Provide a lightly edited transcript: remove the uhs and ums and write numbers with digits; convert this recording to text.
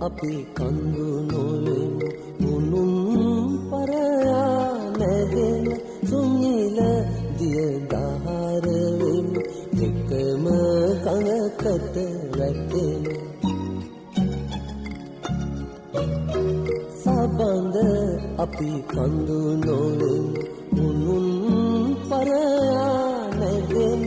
අපි කඳු නොවෙමු උනුම් පරයා නැගෙන සුනිල දිය දහර වෙමු එකම කඟකට වැටෙමු සබඳ අපි කඳු නොවෙමු උනුම් පරයා නැගෙන